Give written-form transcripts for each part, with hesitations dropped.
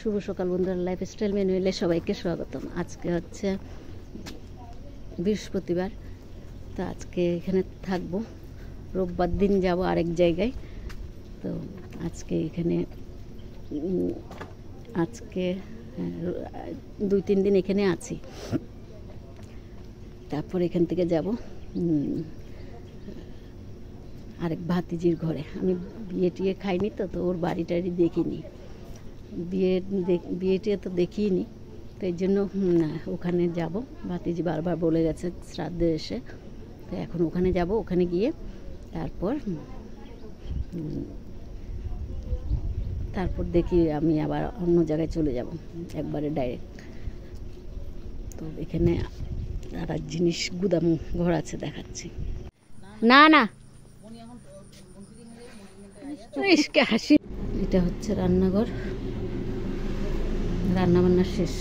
শুভ সকাল বন্ধুরা, লাইফস্টাইল ম্যানুয়ালে সবাইকে স্বাগতম। আজকে হচ্ছে বৃহস্পতিবার, তো আজকে এখানে থাকবো। রোববার দিন যাব আরেক জায়গায়। তো আজকে এখানে আজকে 2-3 দিন এখানে আছি। তারপর এখান থেকে যাব আরেক ভাতিজির ঘরে। আমি বিয়ে টিয়ে খাইনি, তো ওর বাড়ি টাড়ি দেখিনি, বিয়ে টিয়ে তো দেখিনি, তো এই জন্য ওখানে যাব। ভাতিজি বারবার বলে গেছে শ্রাদ্ধে এসে, তো এখন ওখানে যাব। ওখানে গিয়ে তারপর দেখি আমি আবার অন্য জায়গায় চলে যাব একবারে ডাইরেক্ট। তো এখানে আর এক জিনিস গুদাম ঘর আছে, দেখাচ্ছি। না না হাসি। এটা হচ্ছে রান্নাঘর, রান্নাবান্না শেষ।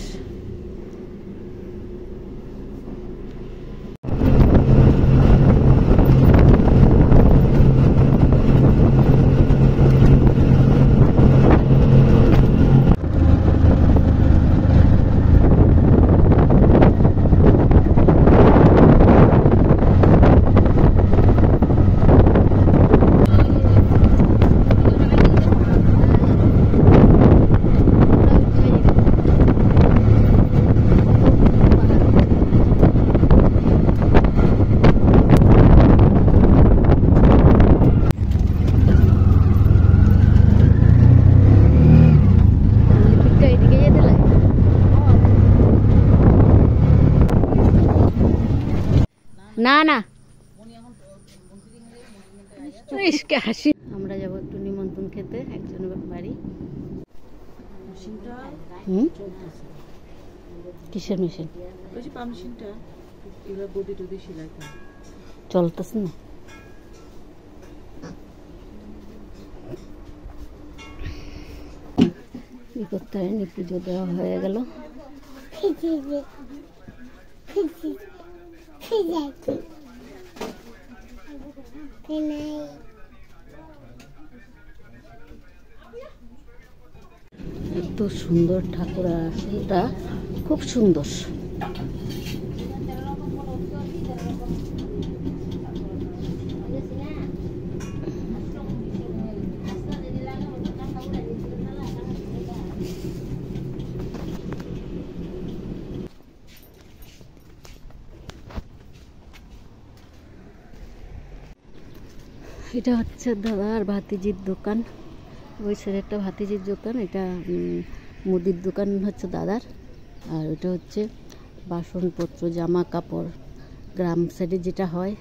না না হাসি। আমরা যাবো একটু নিমন্ত্রণ খেতে একজনের বাড়ি। কিসের মেশিন? চলতেছে না। কি করতে হয়নি, পুজো দেওয়া হয়ে গেল। এত সুন্দর ঠাকুর আসনটা, খুব সুন্দর। এটা হচ্ছে দাদার ভাতিজির দোকান। ওই সাইডে একটা ভাতিজির দোকান, এটা মুদির দোকান হচ্ছে দাদার। আর ওটা হচ্ছে বাসনপত্র, জামা কাপড়, গ্রাম সাইডে যেটা হয়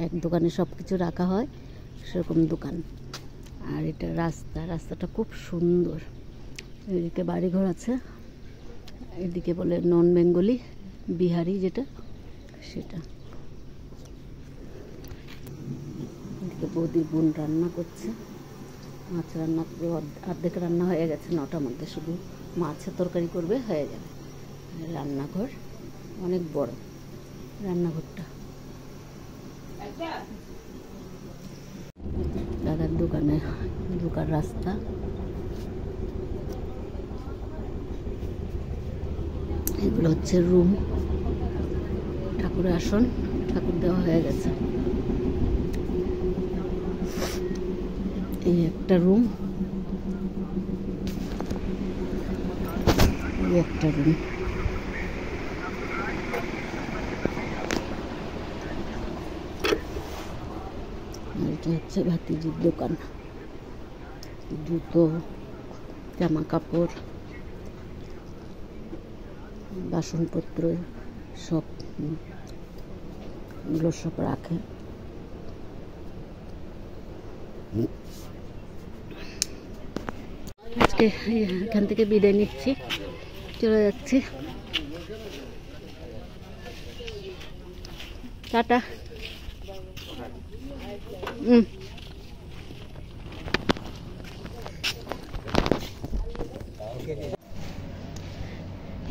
এক দোকানে সব কিছু রাখা হয়, সেরকম দোকান। আর এটা রাস্তাটা খুব সুন্দর। এদিকে বাড়িঘর আছে, এদিকে বলে নন বেঙ্গলি, বিহারি যেটা সেটা। বৌদির বোন রান্না করছে, মাছ রান্না করে অর্ধেক রান্না হয়ে গেছে। 9টার মধ্যে শুধু মাছের তরকারি করবে, হয়ে যাবে। রান্নাঘর অনেক বড়, রান্নাঘরটা। দাদার দোকান রাস্তা। এগুলো হচ্ছে রুম, ঠাকুরের আসন, ঠাকুর দেওয়া হয়ে গেছে। এই একটা রুম, এটা হচ্ছে ভাতিজির দোকান। জুতো, জামা কাপড়, বাসনপত্র সব এগুলো সব রাখে। আজকে এখান থেকে বিদায় নিচ্ছি, চলে যাচ্ছি। টাটা।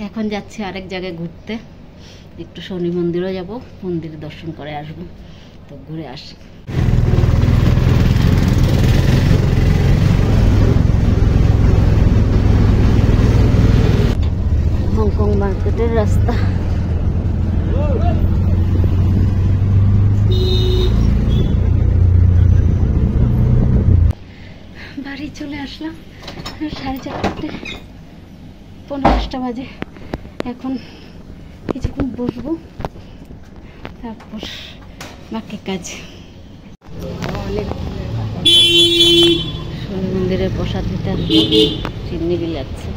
এখন যাচ্ছি আরেক জায়গায় ঘুরতে, একটু শনি মন্দিরও যাব, মন্দিরে দর্শন করে আসবো। তো ঘুরে আসি। মার্কেটের রাস্তা। বাড়ি চলে আসলাম 4:30, 4:45 বাজে। এখন কিছুক্ষণ বসবো, তারপর বাকি কাজ। মন্দিরের প্রসাদ দিতে আসলাম, চিন্নি বিলাচ্ছে।